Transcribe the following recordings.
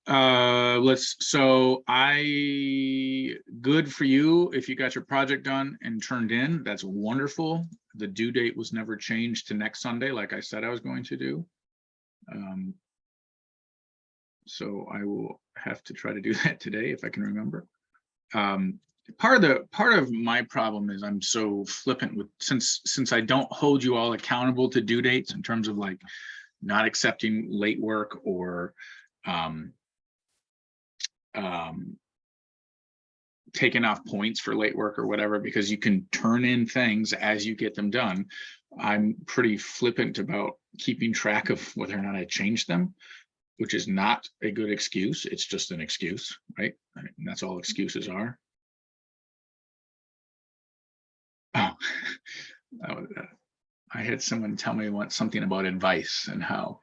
So good for you if you got your project done and turned in. That's wonderful. The due date was never changed to next Sunday, like I said I was going to do. So I will have to try to do that today if I can remember. Part of my problem is I'm so flippant with, since I don't hold you all accountable to due dates in terms of like not accepting late work or taking off points for late work or whatever, because you can turn in things as you get them done. I'm pretty flippant about keeping track of whether or not I changed them, which is not a good excuse. It's just an excuse, right? I mean, that's all excuses are. Oh, I had someone tell me something about advice and how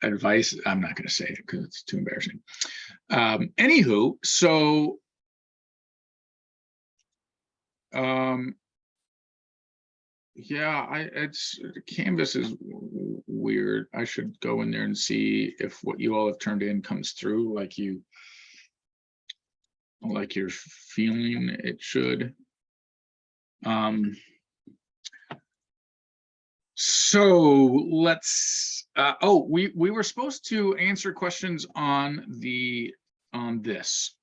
advice, I'm not going to say it because it's too embarrassing. Anywho, so yeah, Canvas is weird. I should go in there and see if what you all have turned in comes through like you're feeling it should. So let's we were supposed to answer questions on this.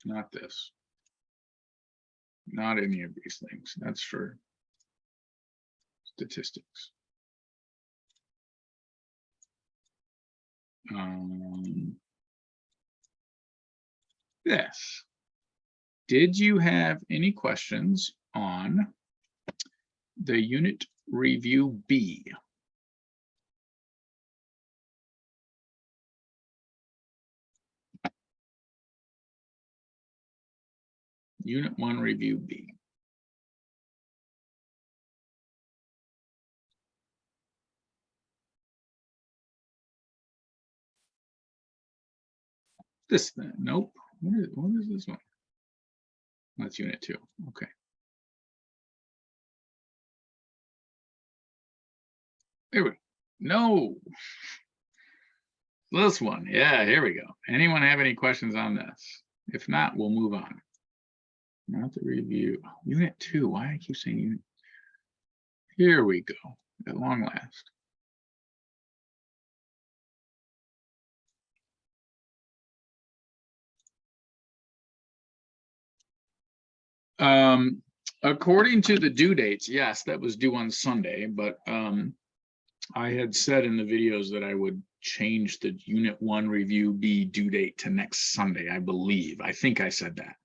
Not this. Not any of these things. That's for statistics. This. Did you have any questions on the unit review B? Unit 1 review B. This thing, nope. What is this one? That's unit 2. Okay. There we go. No. This one. Yeah, here we go. Anyone have any questions on this? If not, we'll move on. Not the review. Unit 2. Why I keep saying unit? Here we go. At long last. According to the due dates, yes, that was due on Sunday, but I had said in the videos that I would change the unit 1 review B due date to next Sunday, I believe. I think I said that.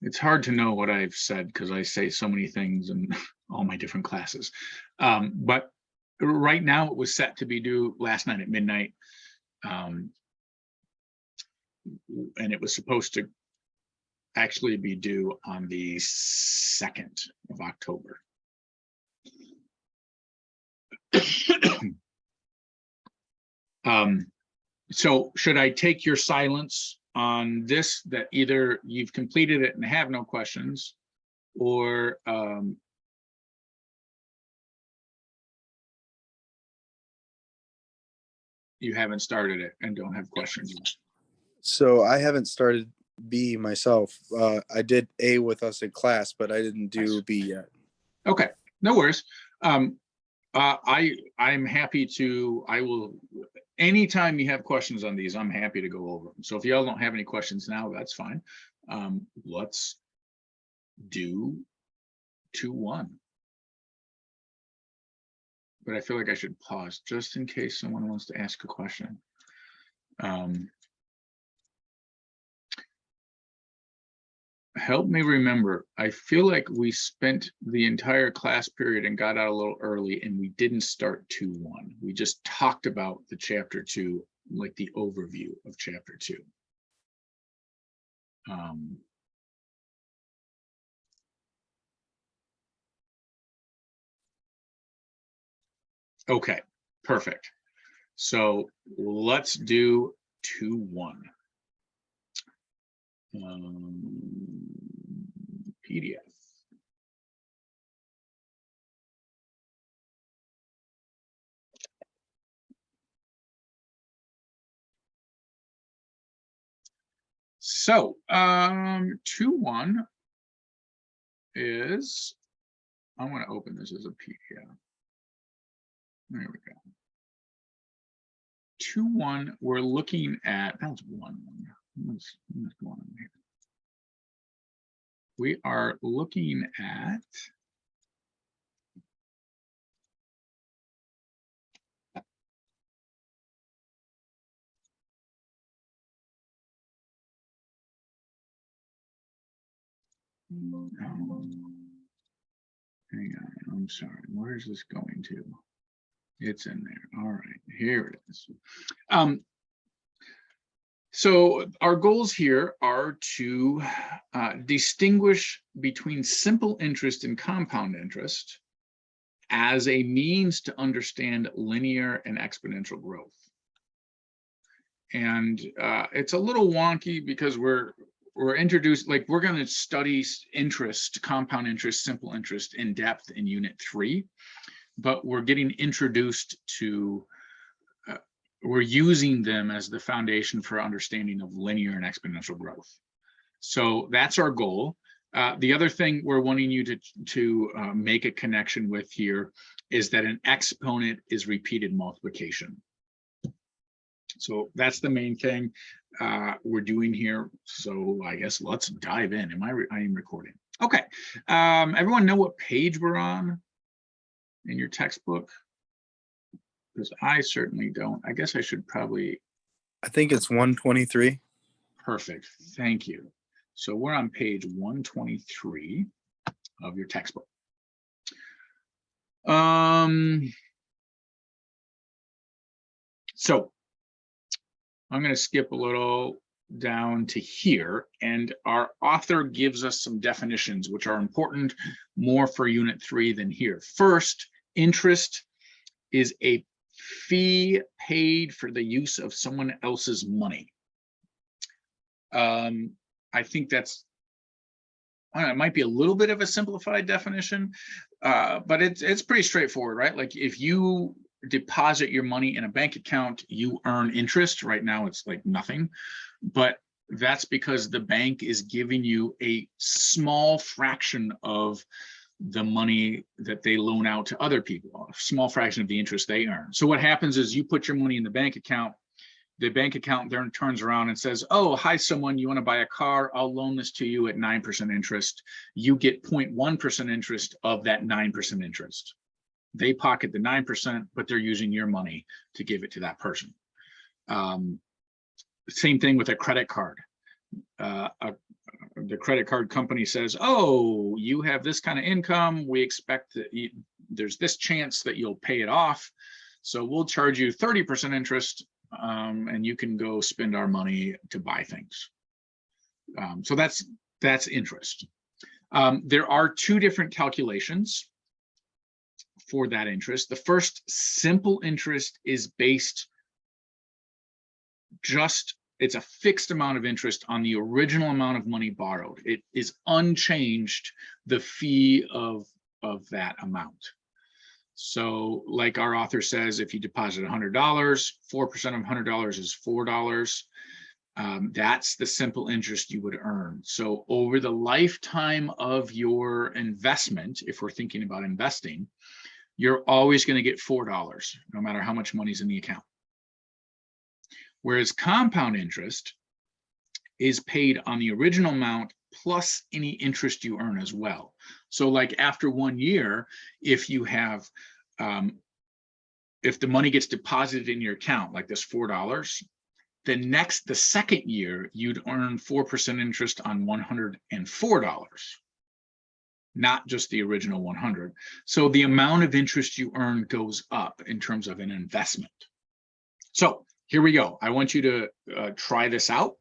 It's hard to know what I've said because I say so many things in all my different classes. But right now it was set to be due last night at midnight. And it was supposed to actually be due on the 2nd of October. So should I take your silence on this, that either you've completed it and have no questions, or you haven't started it and don't have questions? So I haven't started B myself. I did A with us in class, but I didn't do B yet. Okay, no worries. I'm happy to, anytime you have questions on these, I'm happy to go over them. So if y'all don't have any questions now, that's fine. Let's do 2-1. But I feel like I should pause just in case someone wants to ask a question. Help me remember, I feel like we spent the entire class period and got out a little early and we didn't start 2-1. We just talked about the chapter 2, like the overview of chapter 2. Okay, perfect. So let's do 2-1. PDF. So 2-1 is, I want to open this as a PDF. There we go. 2-1, we're looking at, that's 1-1. What's going on here? We are looking at hang on, I'm sorry, where is this going to? It's in there. All right, here it is. So our goals here are to distinguish between simple interest and compound interest as a means to understand linear and exponential growth. And it's a little wonky because we're introduced, like we're going to study interest, compound interest, simple interest in depth in Unit 3, but we're getting introduced to, we're using them as the foundation for understanding of linear and exponential growth. So that's our goal. The other thing we're wanting you to make a connection with here is that an exponent is repeated multiplication. So that's the main thing we're doing here. So I guess let's dive in. I am recording. Okay. Everyone know what page we're on in your textbook? Because I certainly don't. I guess I should probably. I think it's 123. Perfect. Thank you. So we're on page 123 of your textbook. So I'm going to skip a little down to here, and our author gives us some definitions which are important more for Unit 3 than here. First, interest is a fee paid for the use of someone else's money. I think that's, I don't know, it might be a little bit of a simplified definition, but it's pretty straightforward, right? Like if you deposit your money in a bank account, you earn interest. Right now it's like nothing, but that's because the bank is giving you a small fraction of the money that they loan out to other people, a small fraction of the interest they earn. So what happens is you put your money in the bank account then turns around and says, oh, hi, someone, you want to buy a car? I'll loan this to you at 9% interest. You get 0.1% interest of that 9% interest. They pocket the 9%, but they're using your money to give it to that person. Same thing with a credit card. The credit card company says, oh, you have this kind of income. We expect that there's this chance that you'll pay it off. So we'll charge you 30% interest, and you can go spend our money to buy things. So that's interest. There are two different calculations for that interest. The first, simple interest, is based it's a fixed amount of interest on the original amount of money borrowed. It is unchanged, the fee of that amount. So like our author says, if you deposit $100, 4% of $100 is $4. That's the simple interest you would earn. So over the lifetime of your investment, if we're thinking about investing, you're always going to get $4, no matter how much money's in the account. Whereas compound interest is paid on the original amount plus any interest you earn as well. So like after 1 year, if you have, if the money gets deposited in your account, like this $4, the second year, you'd earn 4% interest on $104, not just the original 100. So the amount of interest you earn goes up in terms of an investment. So here we go. I want you to try this out.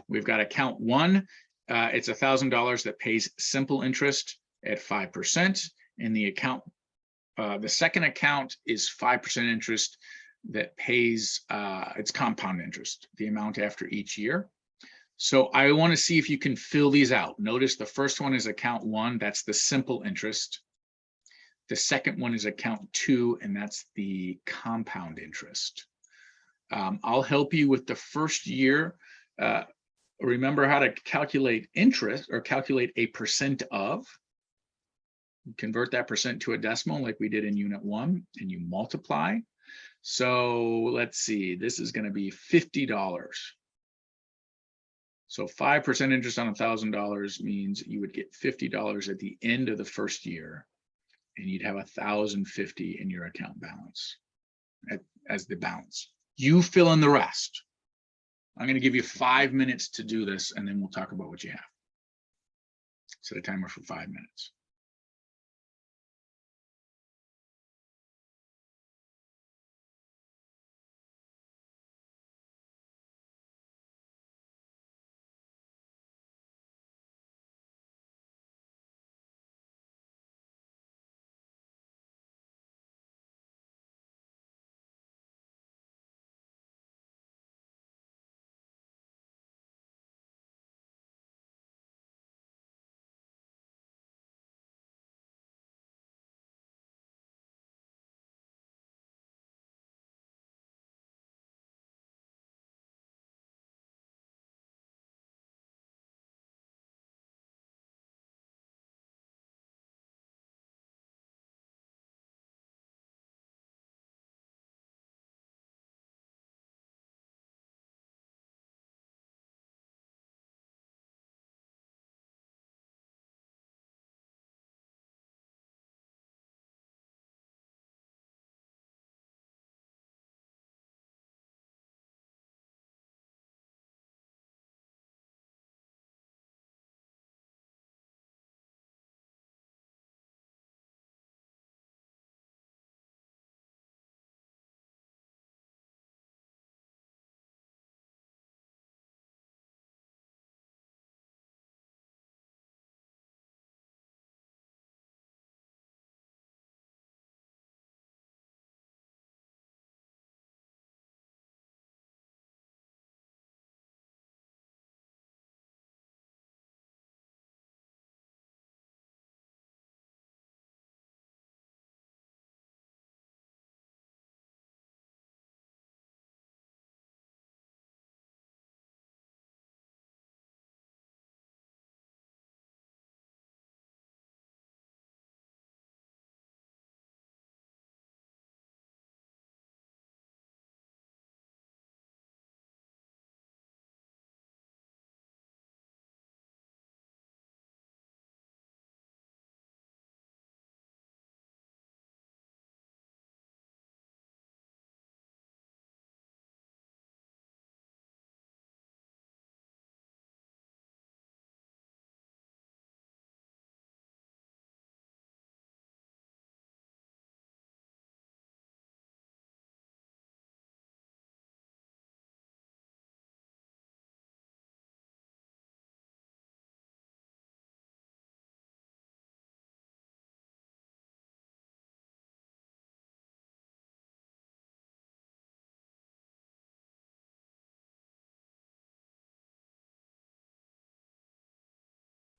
We've got account 1. It's $1,000 that pays simple interest at 5%. And the second account is 5% interest that pays, it's compound interest, the amount after each year. So I want to see if you can fill these out. Notice the first one is account 1. That's the simple interest. The second one is account 2, and that's the compound interest. I'll help you with the first year remember how to calculate interest or calculate a percent of. Convert that percent to a decimal like we did in unit 1, and you multiply. So let's see, this is going to be $50. So 5% interest on $1,000 means you would get $50 at the end of the first year, and you'd have $1,050 in your account balance as the balance. You fill in the rest. I'm going to give you 5 minutes to do this, and then we'll talk about what you have. Set a timer for 5 minutes.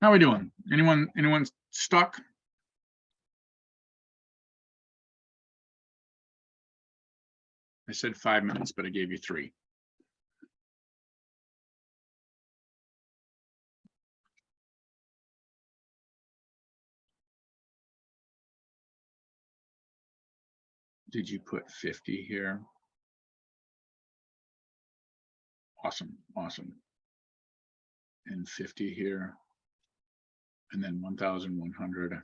How are we doing? Anyone stuck? I said 5 minutes, but I gave you 3. Did you put 50 here? Awesome, awesome. And 50 here. And then 1,100.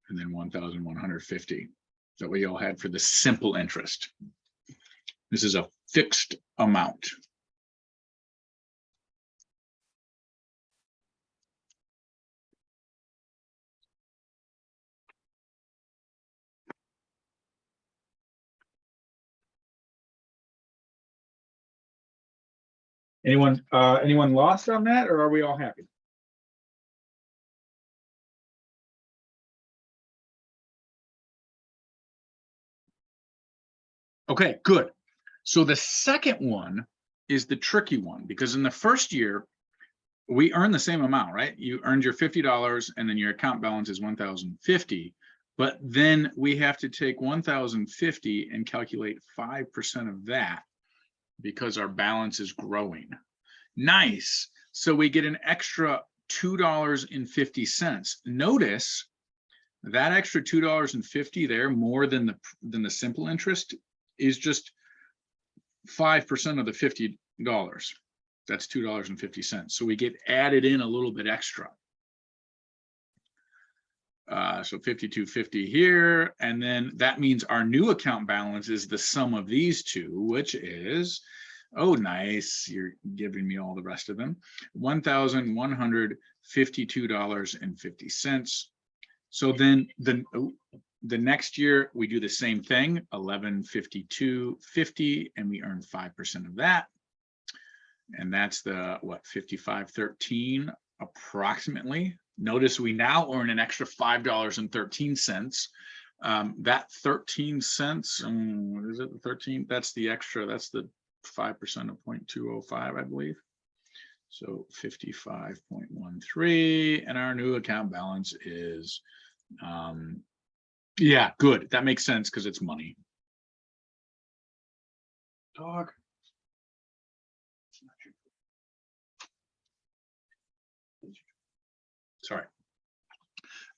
And then 1,150. Is that what you all had for the simple interest? This is a fixed amount. Anyone lost on that, or are we all happy? Okay, good. So the second one is the tricky one, because in the first year, we earn the same amount, right? You earned your $50 and then your account balance is 1,050. But then we have to take 1,050 and calculate 5% of that because our balance is growing. Nice. So we get an extra $2.50. Notice that extra $2.50 there, more than the simple interest, is just 5% of the $50. That's $2.50. So we get added in a little bit extra. So $52.50 here, and then that means our new account balance is the sum of these two, which is, oh, nice, you're giving me all the rest of them, $1,152.50. So then the next year we do the same thing, $1,152.50, and we earn 5% of that, and that's the what, $55.13 approximately. Notice we now earn an extra $5.13. That 13 cents, what is it, the 13? That's the extra, that's the 5% of 0.205, I believe. So 55.13, and our new account balance is, yeah, good. That makes sense because it's money. Dog. Sorry.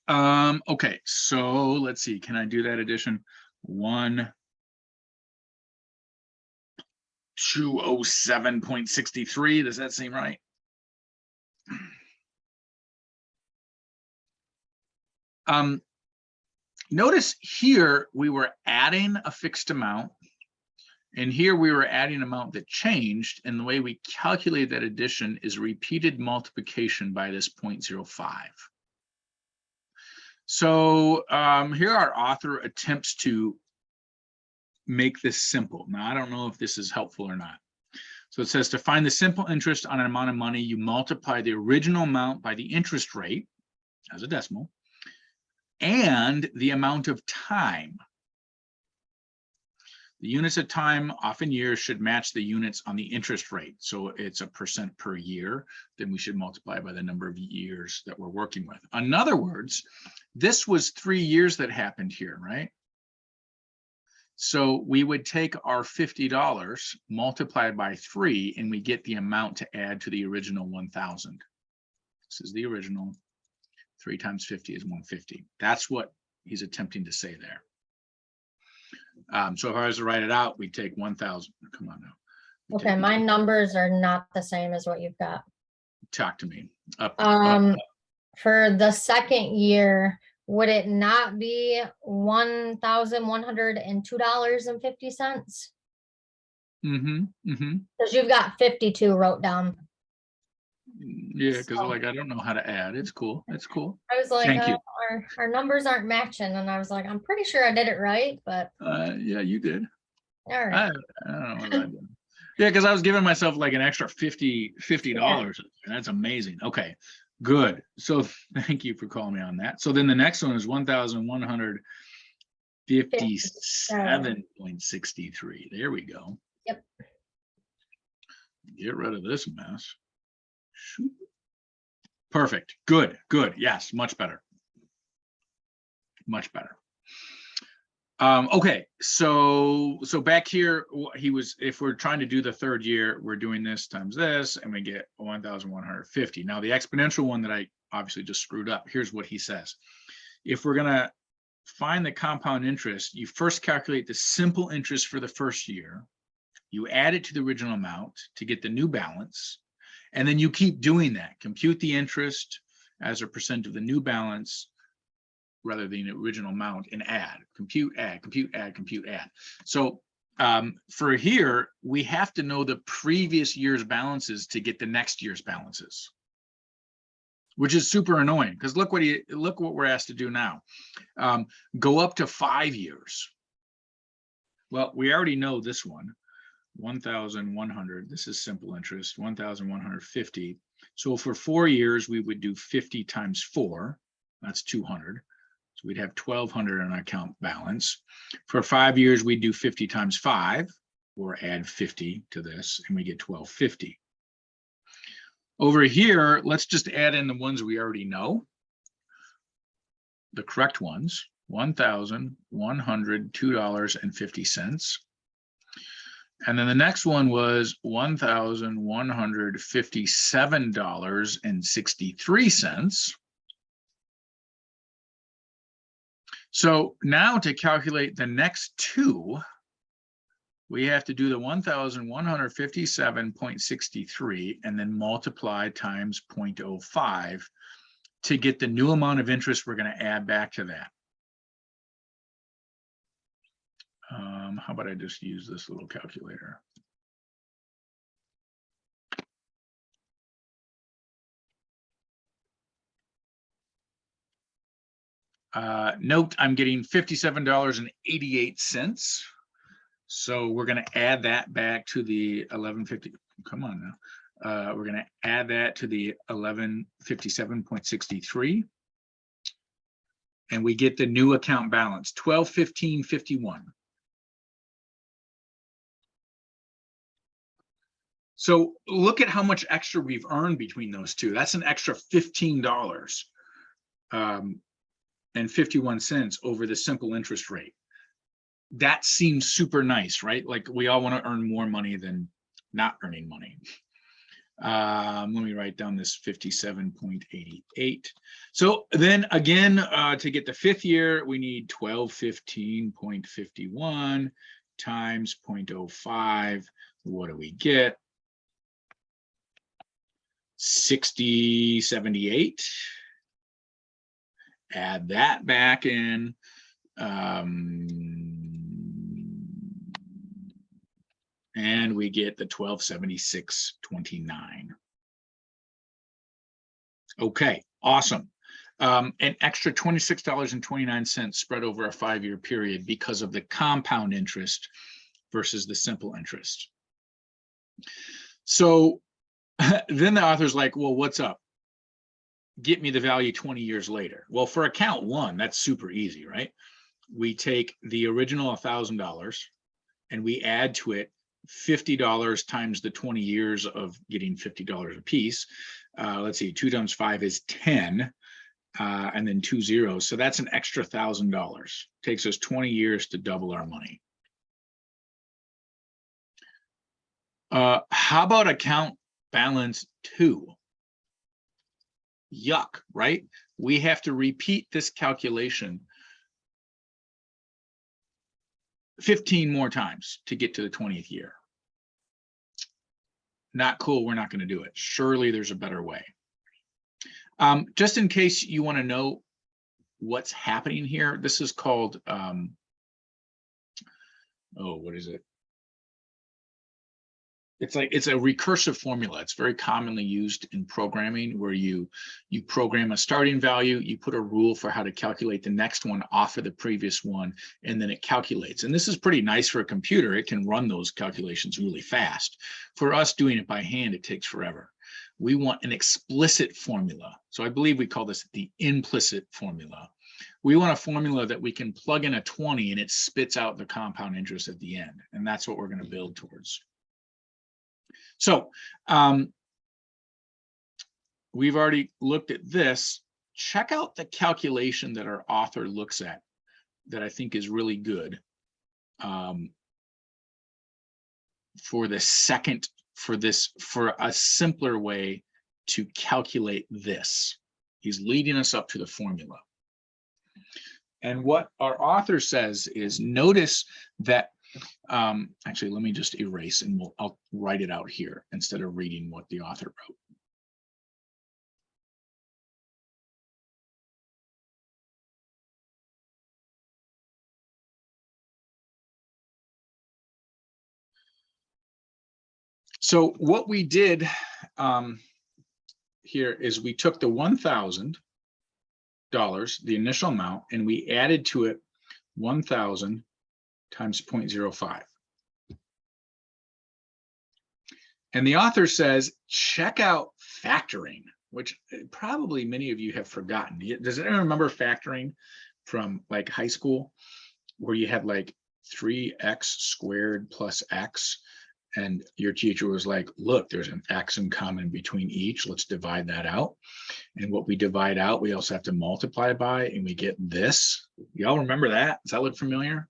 Okay, so let's see. Can I do that addition? 1207.63. Does that seem right? Notice here we were adding a fixed amount, and here we were adding an amount that changed, and the way we calculate that addition is repeated multiplication by this 0.05. So here our author attempts to make this simple. Now, I don't know if this is helpful or not. So it says to find the simple interest on an amount of money, you multiply the original amount by the interest rate as a decimal and the amount of time. The units of time, often years, should match the units on the interest rate. So it's a percent per year, then we should multiply by the number of years that we're working with. In other words, this was 3 years that happened here, right? So we would take our $50 multiplied by 3, and we get the amount to add to the original 1,000. This is the original. 3 times 50 is 150. That's what he's attempting to say there. So if I was to write it out, we'd take 1,000. Come on now. Okay, my numbers are not the same as what you've got. Talk to me. Up. For the second year, would it not be $1,102.50? Because you've got 52 wrote down. Yeah, because like I don't know how to add. It's cool. It's cool. I was like, Thank you. Our numbers aren't matching, and I was like, I'm pretty sure I did it right, but yeah, you did. all right. I don't know what I did. Yeah, because I was giving myself like an extra $50. And that's amazing. Okay, good. So thank you for calling me on that. So then the next one is 1,157.63. There we go. Yep. Get rid of this mess. Perfect. Good. Good. Yes, much better. Much better. Okay, so back here, he was, if we're trying to do the third year, we're doing this times this, and we get 1,150. Now the exponential one that I obviously just screwed up, here's what he says. If we're gonna find the compound interest, you first calculate the simple interest for the first year, you add it to the original amount to get the new balance, and then you keep doing that. Compute the interest as a percent of the new balance rather than the original amount, and add, compute, add, compute, add, compute, add. So for here, we have to know the previous year's balances to get the next year's balances, which is super annoying because look what we're asked to do now. Go up to 5 years. Well, we already know this one, 1,100. This is simple interest, 1,150. So for 4 years, we would do 50 times 4. That's 200. So we'd have 1,200 on our account balance. For 5 years, we'd do 50 times 5, or add 50 to this, and we get 1,250. Over here, let's just add in the ones we already know. The correct ones, $1,102.50. And then the next one was $1,157.63. So now to calculate the next two, we have to do the 1,157.63 and then multiply times 0.05 to get the new amount of interest we're going to add back to that. How about I just use this little calculator? Note, I'm getting $57.88. So we're going to add that back to the 1150. Come on now. We're going to add that to the 1157.63. And we get the new account balance, 1215.51. So look at how much extra we've earned between those two. That's an extra $15 and 51 cents over the simple interest rate. That seems super nice, right? Like we all want to earn more money than not earning money. Let me write down this 57.88. So then again, to get the fifth year, we need 1215.51 times 0.05. What do we get? 6078. Add that back in. And we get the 1276.29. Okay, awesome. An extra $26.29 spread over a 5-year period because of the compound interest versus the simple interest. So then the author's like, well, what's up? Get me the value 20 years later. Well, for account one, that's super easy, right? We take the original $1,000 and we add to it $50 times the 20 years of getting $50 a piece. Let's see, 2 times 5 is 10, and then 2 zeros. So that's an extra $1,000. Takes us 20 years to double our money. How about account balance 2? Yuck, right? We have to repeat this calculation 15 more times to get to the 20th year. Not cool. We're not going to do it. Surely there's a better way. Just in case you want to know what's happening here, this is called, what is it? It's a recursive formula. It's very commonly used in programming, where you program a starting value, you put a rule for how to calculate the next one off of the previous one, and then it calculates. And this is pretty nice for a computer. It can run those calculations really fast. For us doing it by hand, it takes forever. We want an explicit formula. So I believe we call this the implicit formula. We want a formula that we can plug in a 20 and it spits out the compound interest at the end. And that's what we're going to build towards. So we've already looked at this. Check out the calculation that our author looks at that I think is really good for a simpler way to calculate this. He's leading us up to the formula. And what our author says is, notice that actually, let me just erase and I'll write it out here instead of reading what the author wrote. So what we did here is we took the $1,000, the initial amount, and we added to it 1,000 times 0.05. And the author says, check out factoring, which probably many of you have forgotten. Does anyone remember factoring from like high school, where you had like 3x squared plus x, and your teacher was like, look, there's an x in common between each. Let's divide that out. And what we divide out, we also have to multiply by, and we get this. Y'all remember that? Does that look familiar?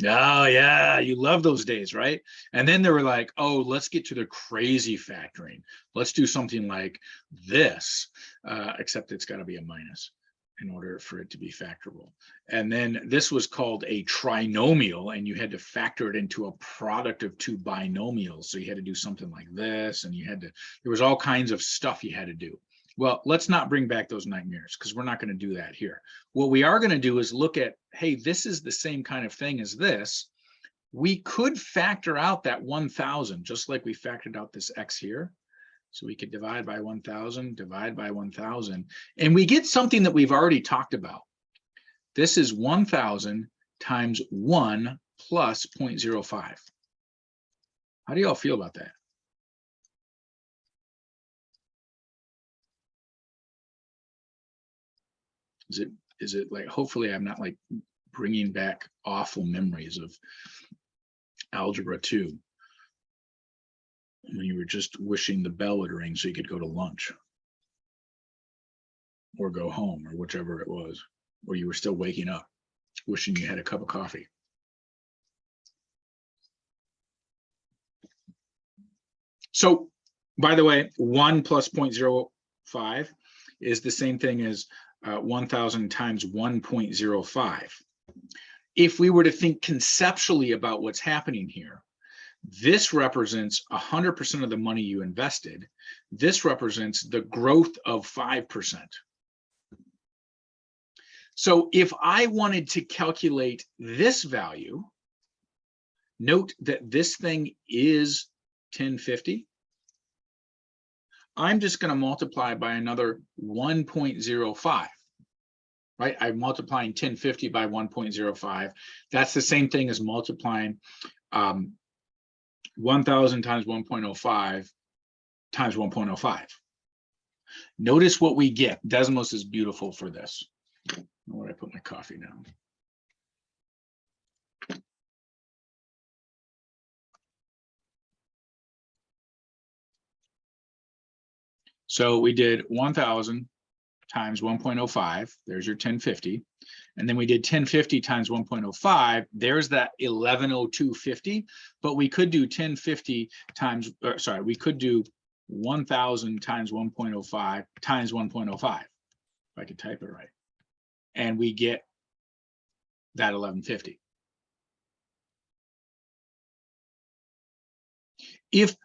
Oh yeah, you love those days, right? And then they were like, oh, let's get to the crazy factoring. Let's do something like this, except it's got to be a minus in order for it to be factorable. And then this was called a trinomial, and you had to factor it into a product of two binomials. So you had to do something like this, and there was all kinds of stuff you had to do. Well, let's not bring back those nightmares because we're not going to do that here. What we are going to do is look at, hey, this is the same kind of thing as this. We could factor out that 1,000, just like we factored out this x here. So we could divide by 1,000, divide by 1,000, and we get something that we've already talked about. This is 1,000 times 1 plus 0.05. How do y'all feel about that? Is it like, hopefully I'm not like bringing back awful memories of algebra 2 when you were just wishing the bell would ring so you could go to lunch or go home or whichever it was, or you were still waking up wishing you had a cup of coffee. So by the way, 1 plus 0.05 is the same thing as 1,000 times 1.05. If we were to think conceptually about what's happening here, this represents 100% of the money you invested. This represents the growth of 5%. So if I wanted to calculate this value, note that this thing is 1050. I'm just going to multiply by another 1.05, right? I'm multiplying 1050 by 1.05. That's the same thing as multiplying 1,000 times 1.05 times 1.05. Notice what we get. Desmos is beautiful for this. Where I put my coffee now. So we did 1,000 times 1.05. There's your 1050. And then we did 1050 times 1.05. There's that 1102.50. But we could do 1050 times, we could do 1,000 times 1.05 times 1.05. If I could type it right. And we get that 1150. If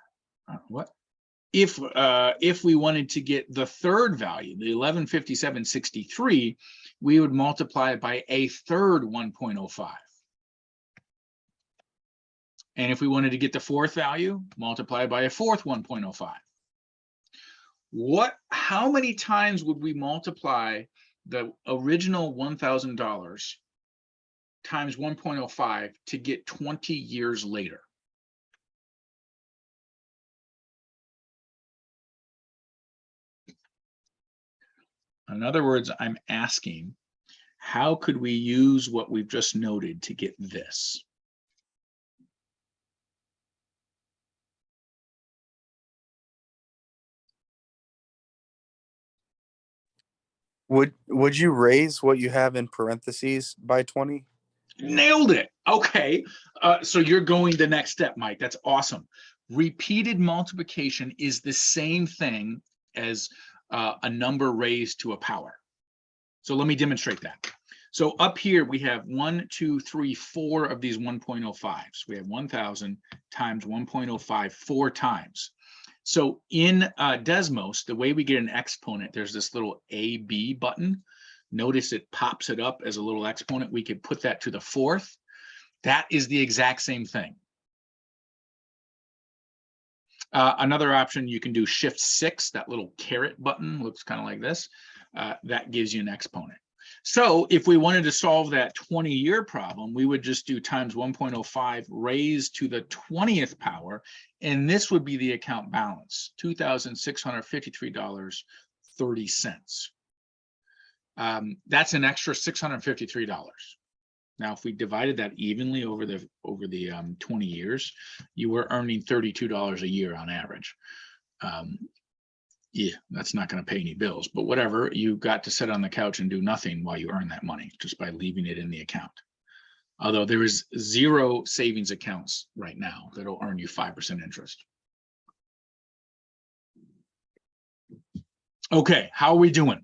we wanted to get the third value, the 1157.63, we would multiply it by a third 1.05. And if we wanted to get the fourth value, multiply it by a fourth 1.05. How many times would we multiply the original $1,000 times 1.05 to get 20 years later? In other words, I'm asking, how could we use what we've just noted to get this? Would you raise what you have in parentheses by 20? Nailed it. Okay. So you're going the next step, Mike. That's awesome. Repeated multiplication is the same thing as a number raised to a power. So let me demonstrate that. So up here we have 1, 2, 3, 4 of these 1.05s. We have 1,000 times 1.05 4 times. So in Desmos, the way we get an exponent, there's this little AB button. Notice it pops it up as a little exponent. We could put that to the fourth. That is the exact same thing. Another option, you can do Shift 6, that little caret button looks kind of like this. That gives you an exponent. So if we wanted to solve that 20-year problem, we would just do times 1.05 raised to the 20th power, and this would be the account balance, $2,653.30. That's an extra $653. Now, if we divided that evenly over the 20 years, you were earning $32 a year on average. Yeah, that's not going to pay any bills, but whatever, you got to sit on the couch and do nothing while you earn that money just by leaving it in the account. Although there is 0 savings accounts right now that'll earn you 5% interest. Okay, how are we doing?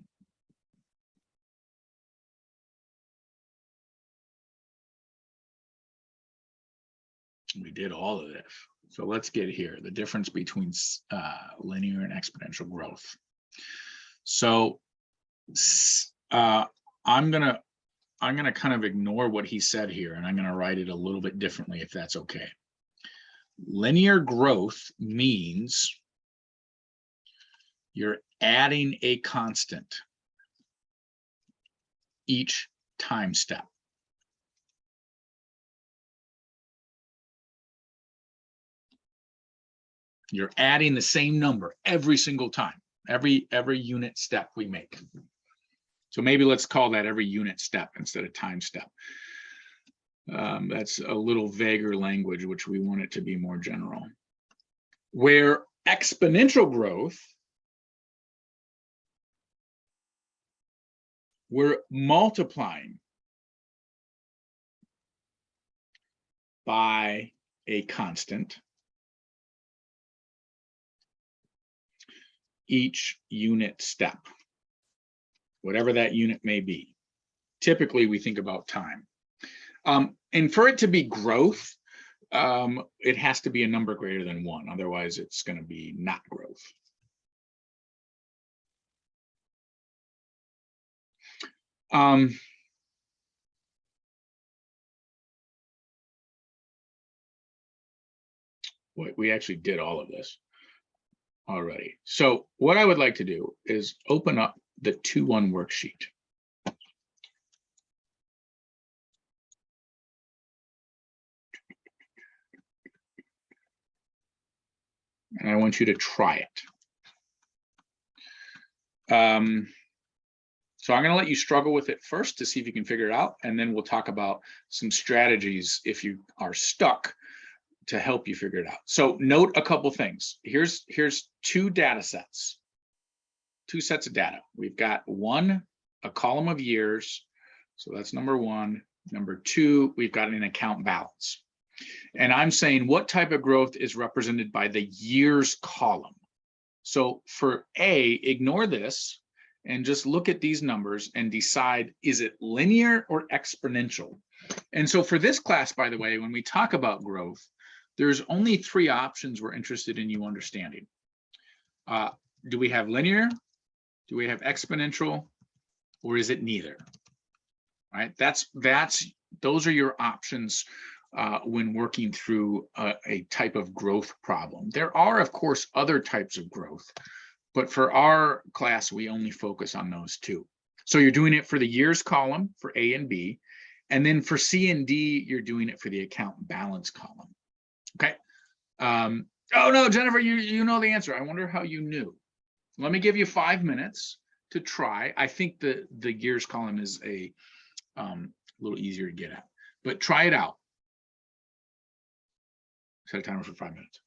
We did all of this. So let's get here, the difference between linear and exponential growth. So I'm gonna kind of ignore what he said here, and I'm gonna write it a little bit differently if that's okay. Linear growth means you're adding a constant each time step. You're adding the same number every single time, every unit step we make. So maybe let's call that every unit step instead of time step. That's a little vaguer language, which we want it to be more general. Where exponential growth, we're multiplying by a constant each unit step, whatever that unit may be. Typically, we think about time. And for it to be growth, it has to be a number greater than 1. Otherwise, it's going to be not growth. We actually did all of this already. So what I would like to do is open up the 2-1 worksheet. And I want you to try it. So I'm going to let you struggle with it first to see if you can figure it out, and then we'll talk about some strategies if you are stuck to help you figure it out. So note a couple things. Here's 2 data sets, 2 sets of data. We've got a column of years. So that's number 1. Number 2, we've got an account balance. And I'm saying what type of growth is represented by the years column. So for A, ignore this and just look at these numbers and decide, is it linear or exponential? And so for this class, by the way, when we talk about growth, there's only 3 options we're interested in you understanding. Do we have linear? Do we have exponential? Or is it neither? Right? Those are your options when working through a type of growth problem. There are, of course, other types of growth, but for our class, we only focus on those 2. So you're doing it for the years column for A and B, and then for C and D, you're doing it for the account balance column. Okay. Oh no, Jennifer, you know the answer. I wonder how you knew. Let me give you 5 minutes to try. I think the years column is a little easier to get at, but try it out. Set a timer for 5 minutes.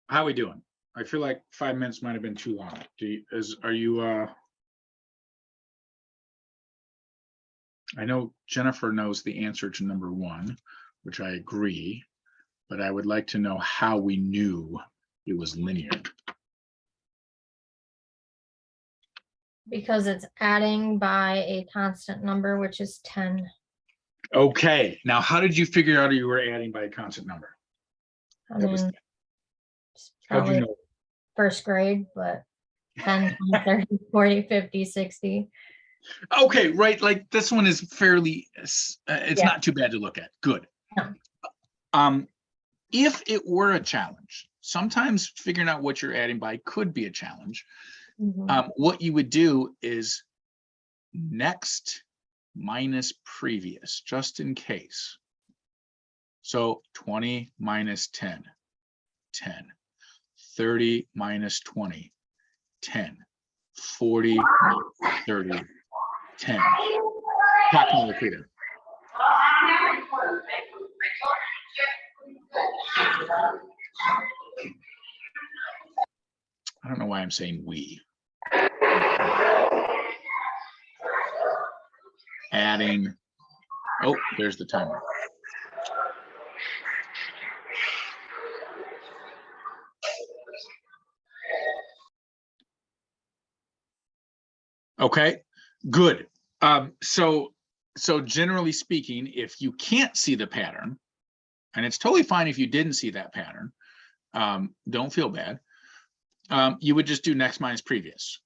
How are we doing? I feel like 5 minutes might have been too long. Are you I know Jennifer knows the answer to number 1, which I agree, but I would like to know how we knew it was linear. Because it's adding by a constant number, which is 10. Okay, now how did you figure out you were adding by a constant number? I That was- mean, it's How'd you probably know? first grade, but 10, 20, 30, 40, 50, 60. Okay, right, like this one is fairly, it's Yeah. not too bad to look at. Good. No. If it were a challenge, sometimes figuring out what you're adding by could be a challenge. Mhm. What you would do is next minus previous, just in case. So 20 minus 10, 10, 30 minus 20, 10, 40, 30, 10. Calculator. I don't know why I'm saying we. Adding, oh, there's the timer. Okay, good. So generally speaking, if you can't see the pattern, and it's totally fine if you didn't see that pattern, don't feel bad. You would just do next minus previous.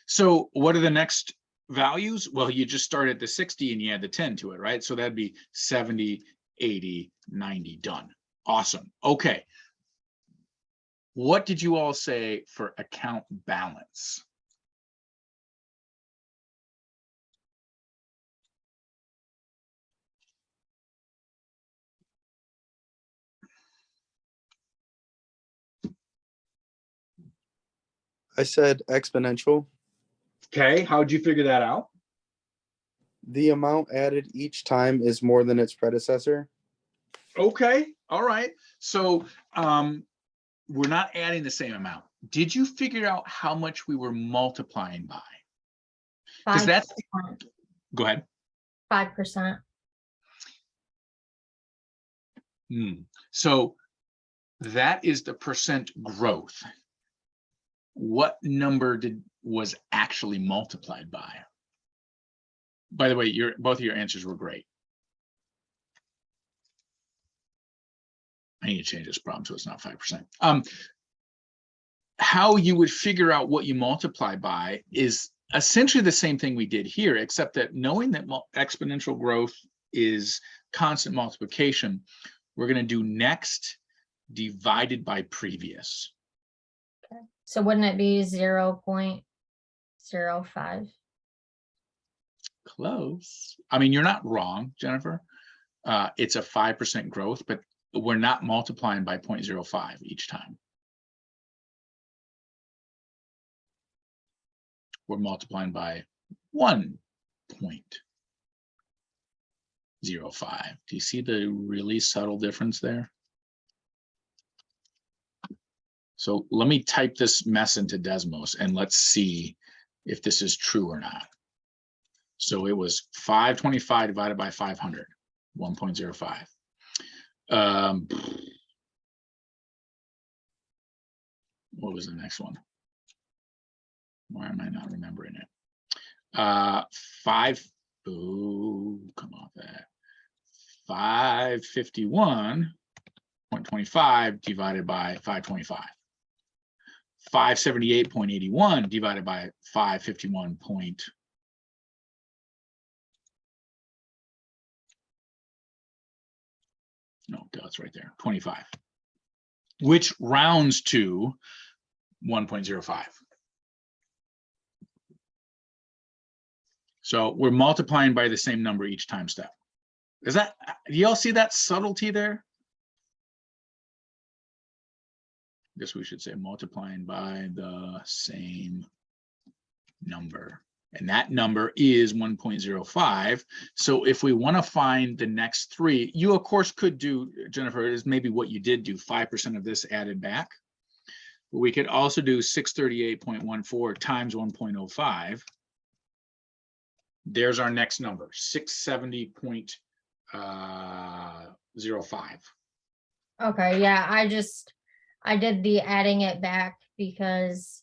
So what are the next values? Well, you just start at the 60 and you add the 10 to it, right? So that'd be 70, 80, 90, done. Awesome. Okay. What did you all say for account balance? I said exponential. Okay, how'd you figure that out? The amount added each time is more than its predecessor. Okay, all right. So we're not adding the same amount. Did you figure out how much we were multiplying by? Because that's, go ahead. 5%. So that is the percent growth. What number was actually multiplied by? By the way, both of your answers were great. I need to change this problem so it's not 5%. How you would figure out what you multiply by is essentially the same thing we did here, except that knowing that exponential growth is constant multiplication, we're going to do next divided by previous. Okay. So wouldn't it be 0.05? Close. I mean, you're not wrong, Jennifer. It's a 5% growth, but we're not multiplying by 0.05 each time. We're multiplying by 1.05. Do you see the really subtle difference there? So let me type this mess into Desmos and let's see if this is true or not. So it was 525 divided by 500, 1.05. What was the next one? Why am I not remembering it? 551.25 divided by 525. 578.81 divided by 551. No, it's right there, 25, which rounds to 1.05. So we're multiplying by the same number each time step. Do y'all see that subtlety there? I guess we should say multiplying by the same number And that number is 1.05. So if we want to find the next three, you of course could do, Jennifer, is maybe what you did do, 5% of this added back. But we could also do 638.14 times 1.05. There's our next number, 670.05. Okay, yeah, I did the adding it back because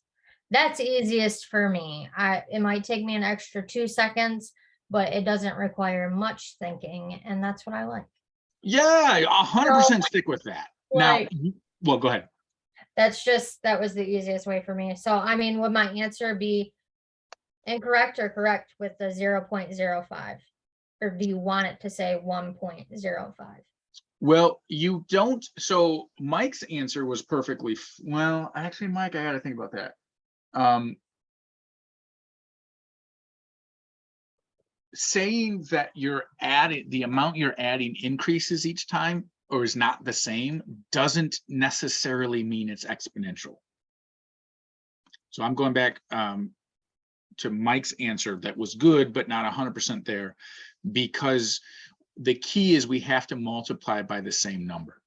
that's easiest for me. It might take me an extra 2 seconds, but it doesn't require much thinking, and that's what I like. Yeah, 100% stick with that. Now, Like, well, go ahead. that was the easiest way for me. So, I mean, would my answer be incorrect or correct with the 0.05? Or do you want it to say 1.05? Well, you don't. So Mike's answer was perfectly, well, actually, Mike, I got to think about that. Saying that you're adding, the amount you're adding increases each time or is not the same doesn't necessarily mean it's exponential. So I'm going back to Mike's answer that was good, but not 100% there, because the key is we have to multiply by the same number.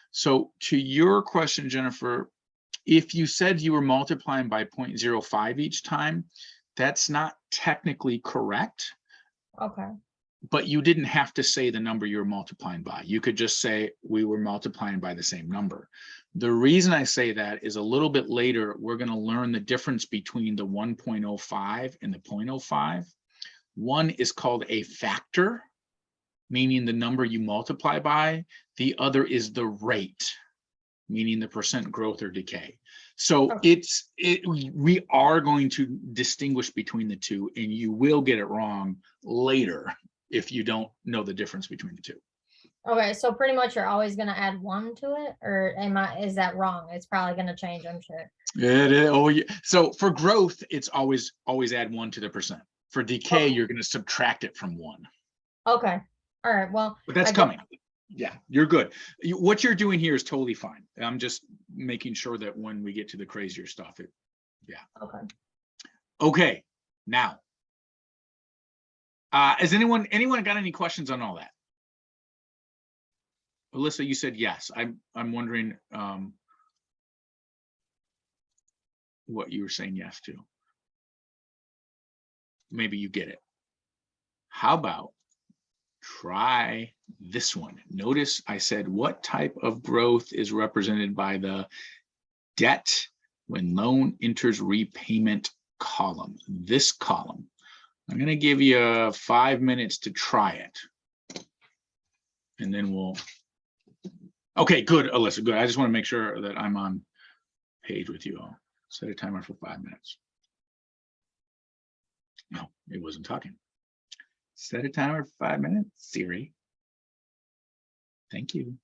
So to your question, Jennifer, if you said you were multiplying by 0.05 each time, that's not technically correct. Okay. But you didn't have to say the number you were multiplying by. You could just say we were multiplying by the same number. The reason I say that is a little bit later, we're going to learn the difference between the 1.05 and the 0.05. One is called a factor, meaning the number you multiply by. The other is the rate, meaning the percent growth or decay. So Okay. we are going to distinguish between the two, and you will get it wrong later if you don't know the difference between the two. Okay, so pretty much you're always gonna add 1 to it, or is that wrong? It's probably gonna change, I'm sure. It is, oh yeah. So for growth, it's always add 1 to the percent. For decay, you're going to subtract it from 1. Okay, all right, well. But that's coming. Yeah, you're good. What you're doing here is totally fine. I'm just making sure that when we get to the crazier stuff, yeah. Okay. Okay, now, has anyone got any questions on all that? Alyssa, you said yes. I'm wondering what you were saying yes to. Maybe you get it. How about try this one? Notice I said what type of growth is represented by the debt when loan enters repayment column, this column. I'm going to give you 5 minutes to try it. And then we'll, okay, good, Alyssa, good. I just want to make sure that I'm on page with you all. Set a timer for 5 minutes. No, it wasn't talking. Set a timer for 5 minutes, Siri. Thank you.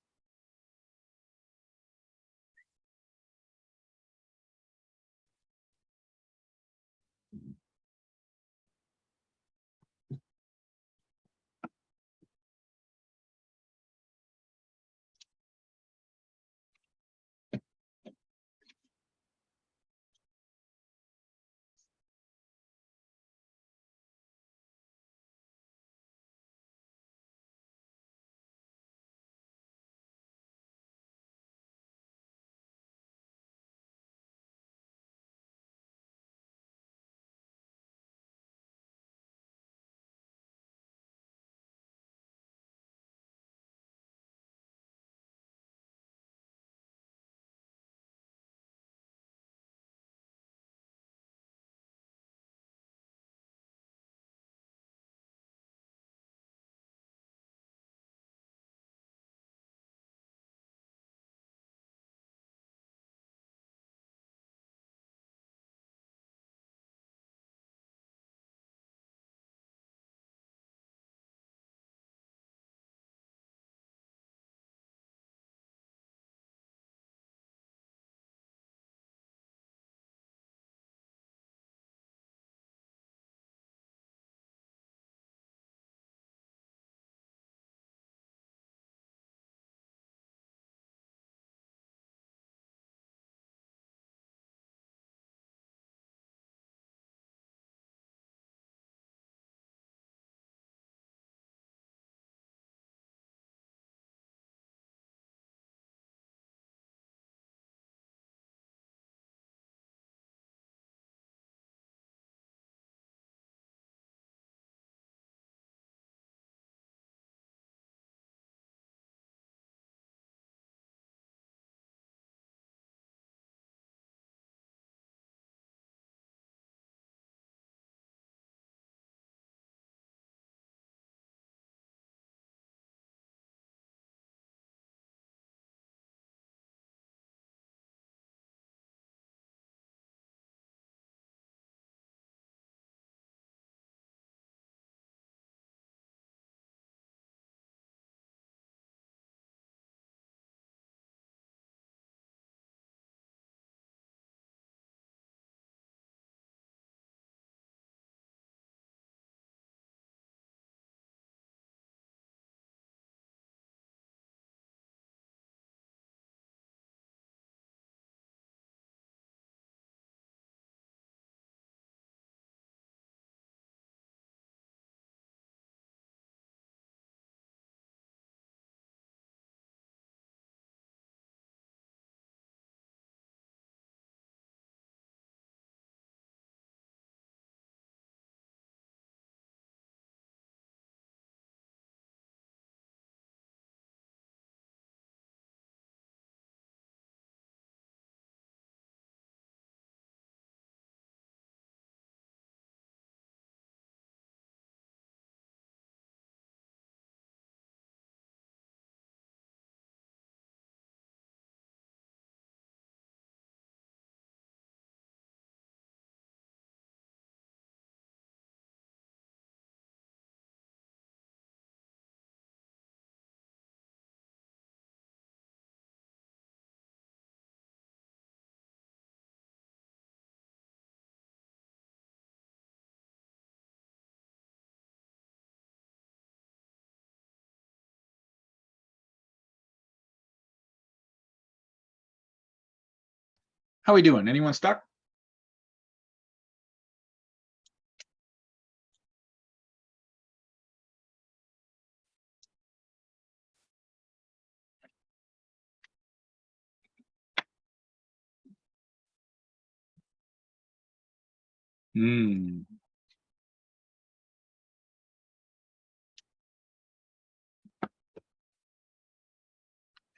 How we doing? Anyone stuck?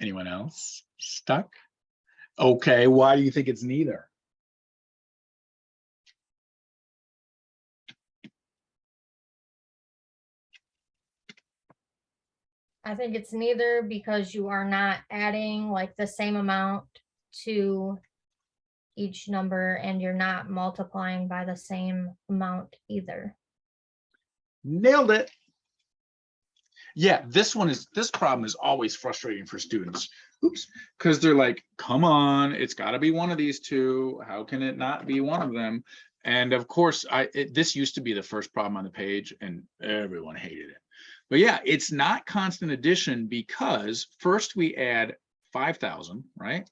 Anyone else stuck? Okay, why do you think it's neither? I think it's neither because you are not adding like the same amount to each number and you're not multiplying by the same amount either. Nailed it. Yeah, this problem is always frustrating for students. Oops, because they're like, come on, it's got to be one of these two. How can it not be one of them? And of course, this used to be the first problem on the page and everyone hated it. But yeah, it's not constant addition because first we add 5,000, right?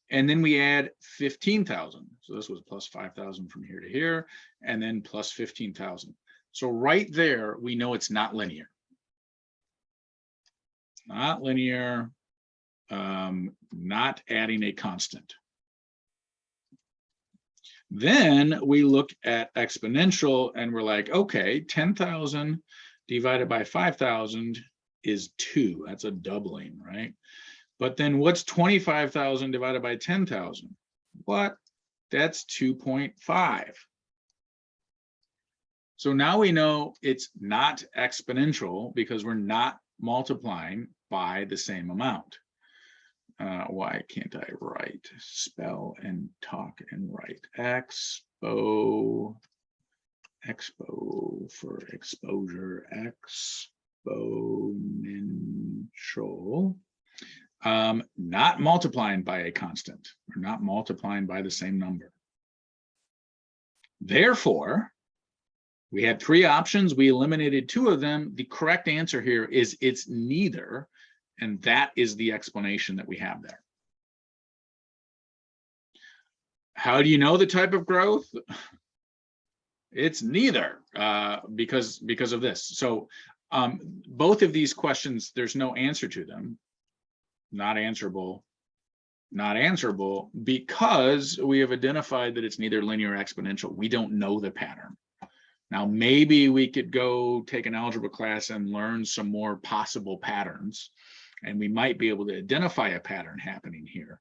And then we add 15,000. So this was plus 5,000 from here to here, and then plus 15,000. So right there, we know it's not linear. Not linear, not adding a constant. Then we look at exponential and we're like, okay, 10,000 divided by 5,000 is 2. That's a doubling, right? But then what's 25,000 divided by 10,000? What? That's 2.5. So now we know it's not exponential because we're not multiplying by the same amount. Why can't I write? Spell and talk and write. Expo for exposure, exponential. Not multiplying by a constant, or not multiplying by the same number. Therefore, we had 3 options. We eliminated 2 of them. The correct answer here is it's neither, and that is the explanation that we have there. How do you know the type of growth? It's neither, because of this. So both of these questions, there's no answer to them. Not answerable, not answerable, because we have identified that it's neither linear or exponential. We don't know the pattern. Now, maybe we could go take an algebra class and learn some more possible patterns, and we might be able to identify a pattern happening here.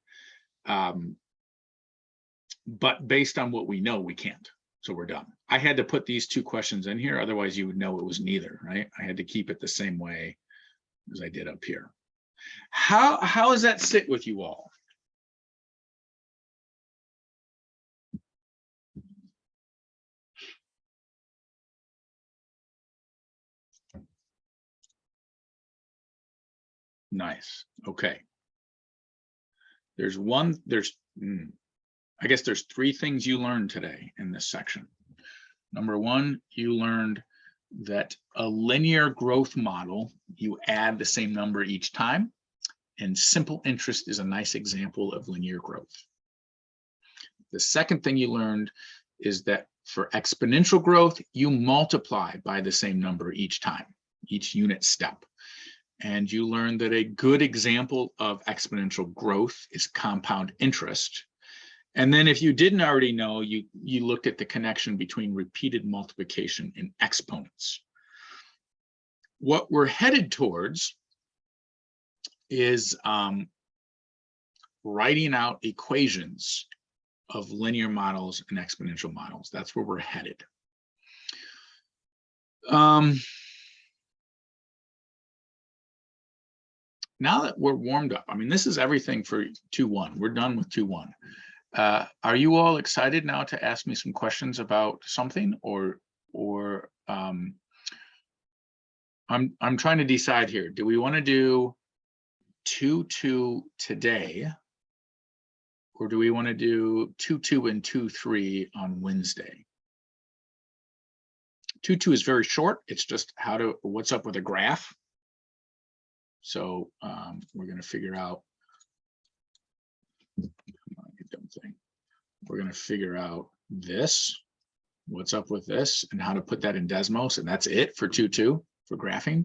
But based on what we know, we can't. So we're done. I had to put these 2 questions in here, otherwise you would know it was neither, right? I had to keep it the same way as I did up here. How does that sit with you all? Nice. Okay. I guess there's 3 things you learned today in this section. Number 1, you learned that a linear growth model, you add the same number each time, and simple interest is a nice example of linear growth. The second thing you learned is that for exponential growth, you multiply by the same number each time, each unit step. And you learned that a good example of exponential growth is compound interest. And then if you didn't already know, you looked at the connection between repeated multiplication and exponents. What we're headed towards is writing out equations of linear models and exponential models. That's where we're headed. Now that we're warmed up, I mean, this is everything for 2-1. We're done with 2-1. Are you all excited now to ask me some questions about something, or I'm trying to decide here. Do we want to do 2-2 today, or do we want to do 2-2 and 2-3 on Wednesday? 2-2 is very short. It's just what's up with a graph. So we're going to figure out. Come on, you dumb thing. we're going to figure out this, what's up with this, and how to put that in Desmos. And that's it for 2.2 for graphing.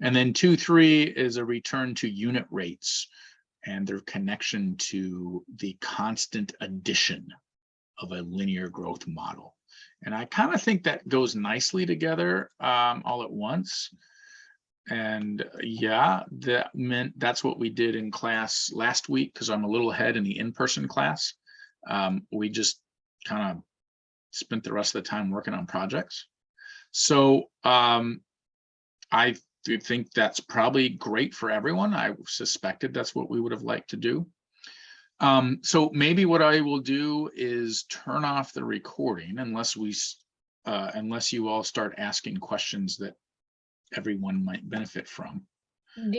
And then 2.3 is a return to unit rates and their connection to the constant addition of a linear growth model. And I kind of think that goes nicely together all at once. And yeah, that meant that's what we did in class last week, because I'm a little ahead in the in-person class. We just kind of spent the rest of the time working on projects. So I think that's probably great for everyone. I suspected that's what we would have liked to do. So maybe what I will do is turn off the recording unless you all start asking questions that everyone might benefit from. Do